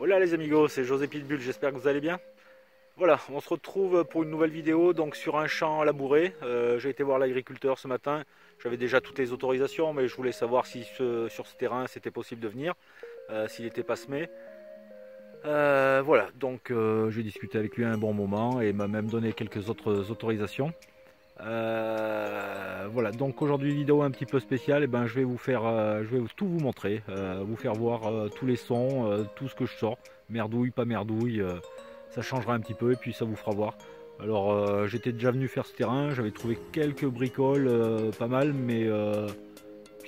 Hola les amigos, c'est José Pitbull, j'espère que vous allez bien. Voilà, on se retrouve pour une nouvelle vidéo donc sur un champ labouré. J'ai été voir l'agriculteur ce matin, j'avais déjà toutes les autorisations mais je voulais savoir si sur ce terrain c'était possible de venir, s'il n'était pas semé. Voilà, donc j'ai discuté avec lui un bon moment et il m'a même donné quelques autres autorisations. Voilà, donc aujourd'hui vidéo un petit peu spéciale, et ben je vais vous faire, je vais tout vous montrer, vous faire voir tous les sons, tout ce que je sors, merdouille, pas merdouille, ça changera un petit peu et puis ça vous fera voir. Alors j'étais déjà venu faire ce terrain, j'avais trouvé quelques bricoles, pas mal, mais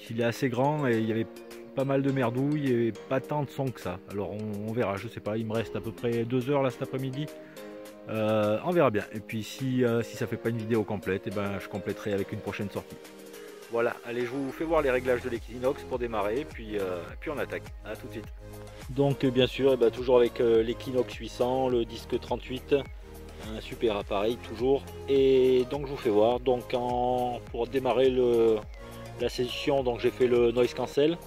il est assez grand et il y avait pas mal de merdouille et pas tant de sons que ça. Alors on verra, je sais pas, il me reste à peu près 2 heures là cet après-midi. On verra bien. Et puis si ça fait pas une vidéo complète, et ben je compléterai avec une prochaine sortie. Voilà, allez, je vous fais voir les réglages de l'Equinox pour démarrer, puis on attaque. A tout de suite. Donc bien sûr, toujours avec l'Equinox 800, le disque 38, un super appareil toujours. Et donc je vous fais voir. Donc pour démarrer la session, donc j'ai fait le noise cancel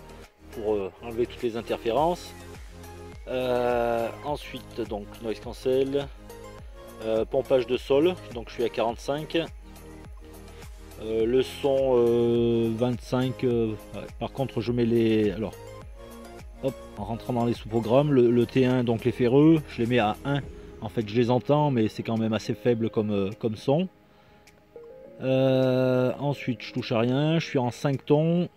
pour enlever toutes les interférences. Ensuite donc noise cancel. Pompage de sol, donc je suis à 45. Le son 25. Ouais, par contre, je mets les. Alors, hop, en rentrant dans les sous-programmes, le T1, donc les ferreux, je les mets à 1. En fait, je les entends, mais c'est quand même assez faible comme son. Ensuite, je touche à rien. Je suis en 5 tons.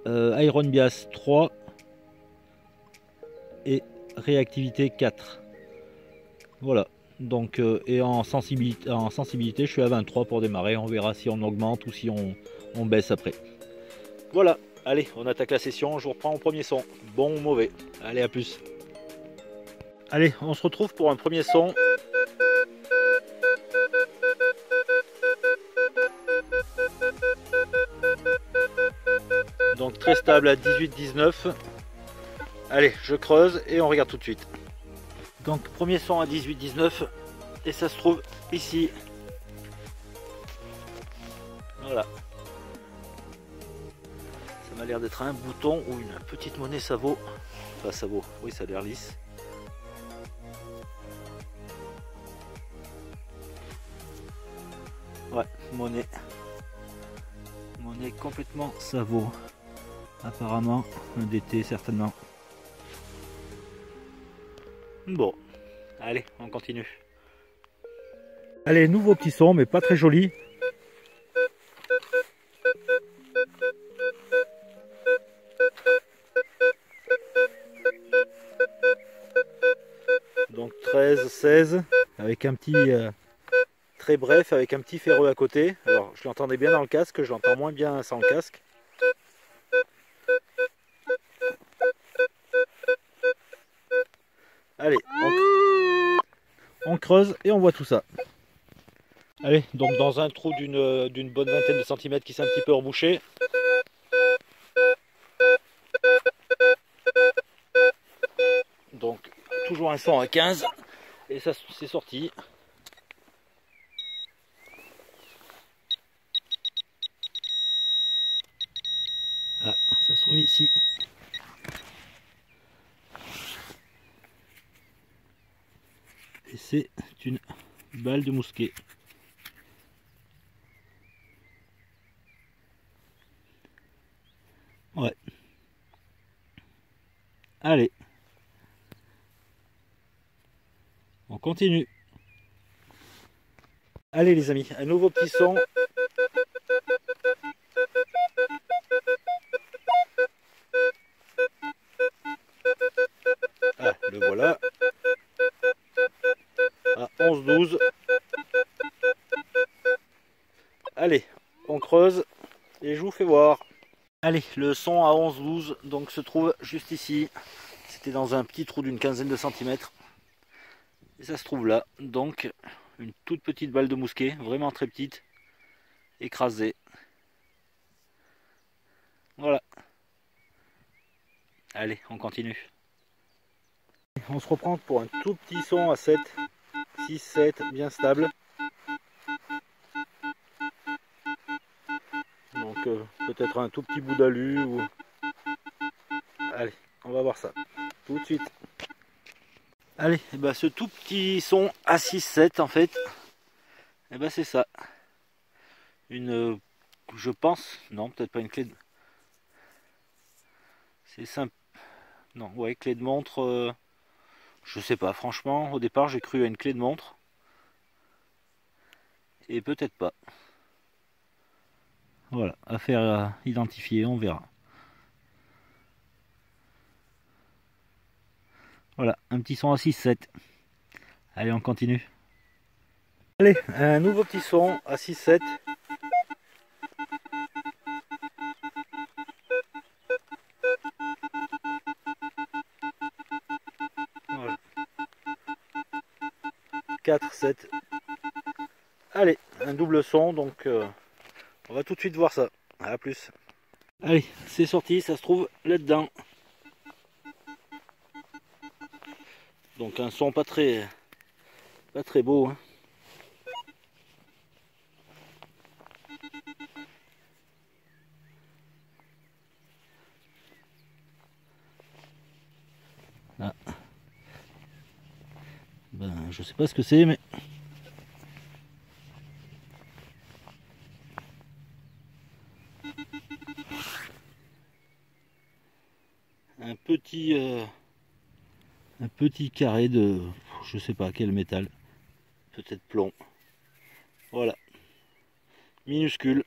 Iron Bias 3 et réactivité 4. Voilà, donc et en sensibilité je suis à 23 pour démarrer, on verra si on augmente ou si on baisse après. Voilà, allez, on attaque la session, je vous reprends au premier son, bon ou mauvais, allez à plus. Allez, on se retrouve pour un premier son. Donc très stable à 18-19. Allez, je creuse et on regarde tout de suite. Donc premier son à 18-19 et ça se trouve ici. Voilà. Ça m'a l'air d'être un bouton ou une petite monnaie Savo. Enfin Savo, oui ça a l'air lisse. Ouais, monnaie. Monnaie complètement Savo. Apparemment, un DT certainement. Bon, allez, on continue. Allez, nouveau petit son, mais pas très joli. Donc 13, 16, avec un petit très bref, avec un petit ferreux à côté. Alors, je l'entendais bien dans le casque, je l'entends moins bien sans le casque. Allez, on creuse et on voit tout ça. Allez, donc dans un trou d'une bonne vingtaine de centimètres qui s'est un petit peu rebouché. Donc toujours un son à 15 et ça c'est sorti. Ah, ça se trouve ici. Et c'est une balle de mousquet. Ouais. Allez. On continue. Allez les amis, un nouveau petit son. Ah, le voilà. À 11-12. Allez, on creuse et je vous fais voir. Allez, le son à 11-12 donc se trouve juste ici. C'était dans un petit trou d'une quinzaine de centimètres. Et ça se trouve là. Donc une toute petite balle de mousquet, vraiment très petite, écrasée. Voilà. Allez, on continue. On se reprend pour un tout petit son à 7, 6, 7, bien stable. Donc peut-être un tout petit bout d'alu ou... Allez, on va voir ça tout de suite. Allez, et ben ce tout petit son à 6-7 en fait, et ben c'est ça. Une, je pense, non peut-être pas une clé de... C'est simple. Non, ouais, clé de montre, je sais pas, franchement, au départ j'ai cru à une clé de montre. Et peut-être pas. Voilà, affaire à identifier, on verra. Voilà, un petit son à 6-7. Allez, on continue. Allez, un nouveau petit son à 6-7. Voilà. 4-7. Allez, un double son, donc on va tout de suite voir ça. À plus. Allez, c'est sorti, ça se trouve là-dedans. Donc un son pas très beau, hein. Ah. Ben, je sais pas ce que c'est, mais un petit carré de, je sais pas quel métal, peut-être plomb. Voilà, minuscule.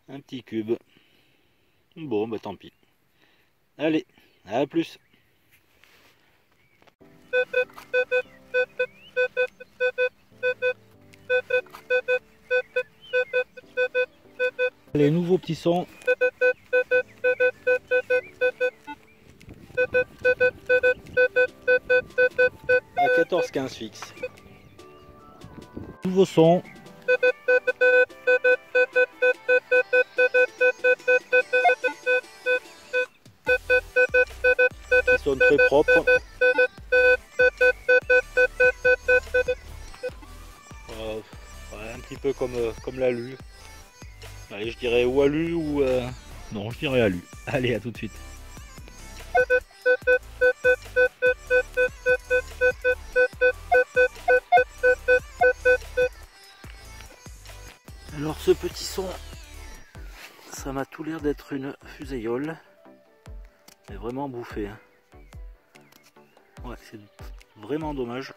Un petit cube. Bon, bah tant pis. Allez, à plus. Les nouveaux petits sons. À 14-15 fixe. Nouveau son. Qui sonne très propre. Un petit peu comme l'alu. Allez, je dirais ou alu ou... Non, je dirais alu. Allez, à tout de suite. Alors ce petit son, ça m'a tout l'air d'être une fuseyole. Mais vraiment bouffé. Hein. Ouais, c'est vraiment dommage.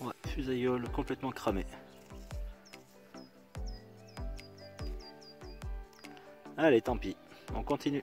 Ouais, fuseyole complètement cramée. Allez, tant pis, on continue.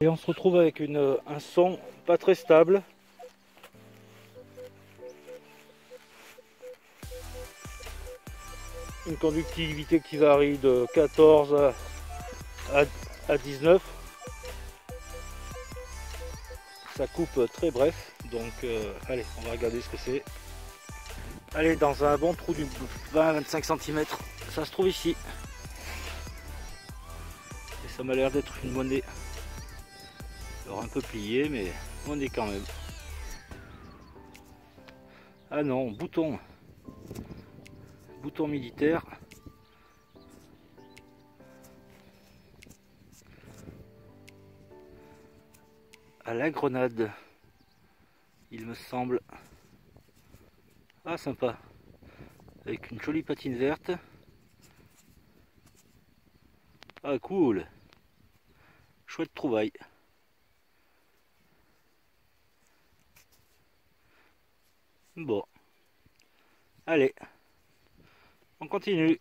Et on se retrouve avec un son pas très stable. Une conductivité qui varie de 14 à 19. Ça coupe très bref, donc allez, on va regarder ce que c'est. Allez, dans un bon trou du 20-25 cm, ça se trouve ici. Et ça m'a l'air d'être une monnaie. Alors un peu pliée, mais monnaie quand même. Ah non, bouton. Bouton militaire. À la grenade, il me semble. Ah, sympa. Avec une jolie patine verte. Ah, cool. Chouette trouvaille. Bon, allez, on continue.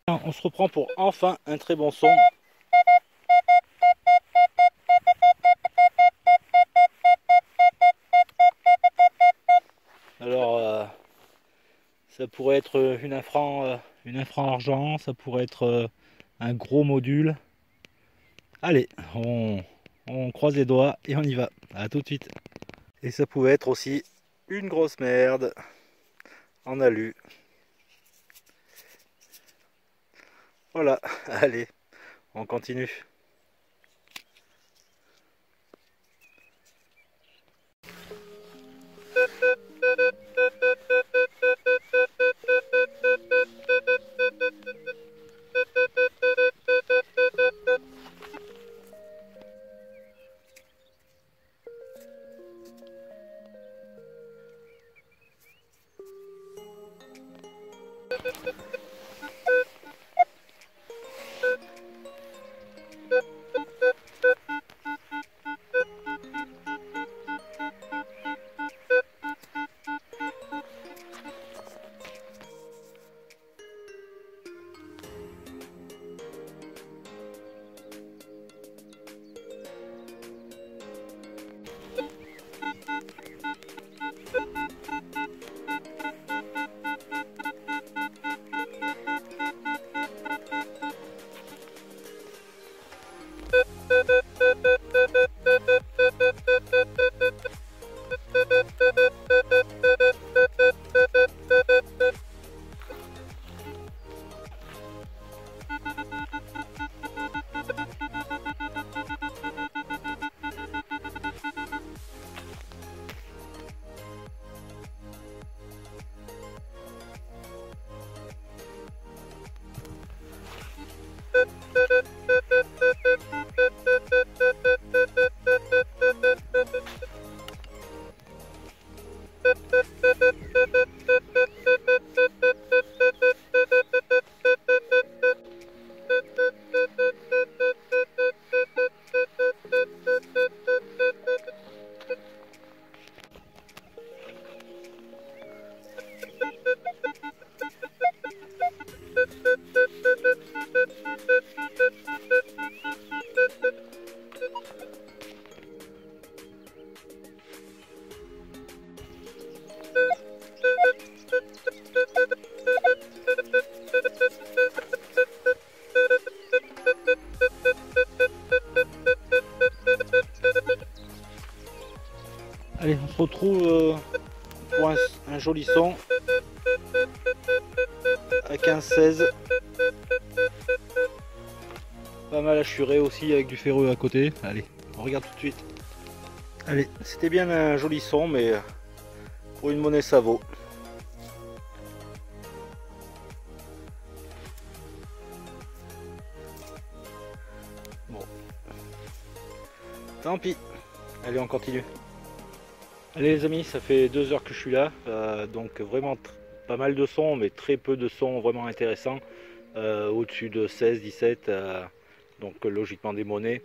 On se reprend pour enfin un très bon son. Alors, ça pourrait être une infra argent, ça pourrait être un gros module. Allez, on croise les doigts et on y va. À tout de suite. Et ça pouvait être aussi une grosse merde en alu. Voilà, allez, on continue. Allez, on se retrouve pour un joli son à 15-16. Pas mal assuré aussi avec du ferreux à côté. Allez, on regarde tout de suite. Allez, c'était bien un joli son, mais pour une monnaie ça vaut. Bon, tant pis. Allez, on continue. Allez les amis, ça fait 2 heures que je suis là, donc vraiment pas mal de sons, mais très peu de sons vraiment intéressants, au-dessus de 16, 17, donc logiquement des monnaies.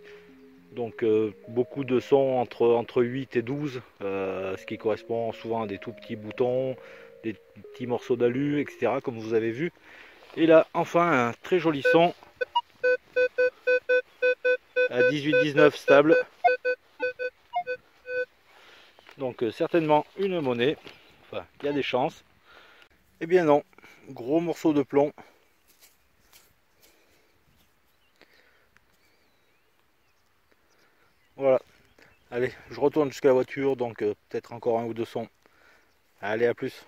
Donc beaucoup de sons entre 8 et 12, ce qui correspond souvent à des tout petits boutons, des petits morceaux d'alu, etc. comme vous avez vu. Et là, enfin, un très joli son à 18-19 stable. Donc certainement une monnaie, enfin il y a des chances. Eh bien non, gros morceau de plomb. Voilà, allez, je retourne jusqu'à la voiture, donc peut-être encore un ou deux sons. Allez, à plus.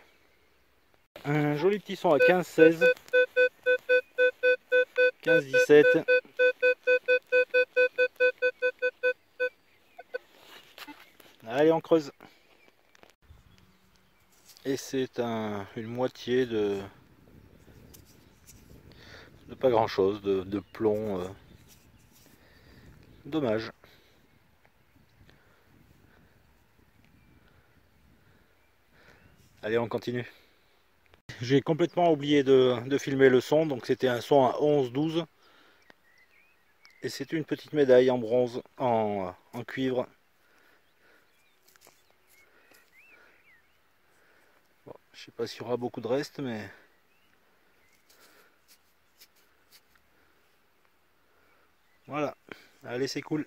Un joli petit son à 15-16, 15-17. Allez, on creuse. Et c'est une moitié de pas grand chose, de plomb. Dommage. Allez, on continue. J'ai complètement oublié de filmer le son, donc c'était un son à 11-12. Et c'est une petite médaille en bronze, en cuivre. Bon, je sais pas s'il y aura beaucoup de reste, mais... Voilà, allez, c'est cool.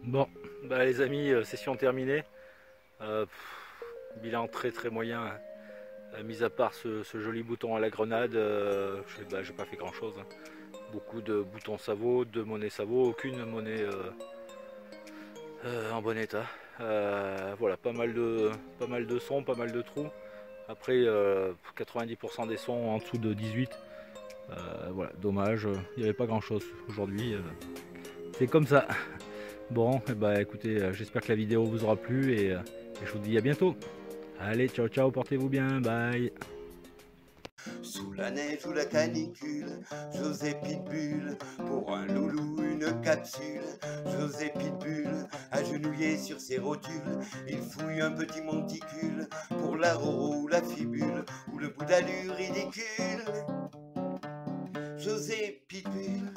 Bon, bah les amis, session terminée. Bilan très très moyen, hein. Mis à part ce joli bouton à la grenade, j'ai pas fait grand chose, hein. Beaucoup de boutons Savot, de monnaie Savot, aucune monnaie en bon état. Voilà, pas mal de sons, pas mal de trous. Après, 90% des sons en dessous de 18. Voilà, dommage, il n'y avait pas grand chose aujourd'hui. C'est comme ça. Bon, et bah écoutez, j'espère que la vidéo vous aura plu et je vous dis à bientôt. Allez, ciao ciao, portez-vous bien, bye. Sous la neige ou la canicule, José Pitbull, pour un loulou une capsule. José Pitbull, agenouillé sur ses rotules, il fouille un petit monticule, pour la roro ou la fibule, ou le bout d'allure ridicule. José Pitbull,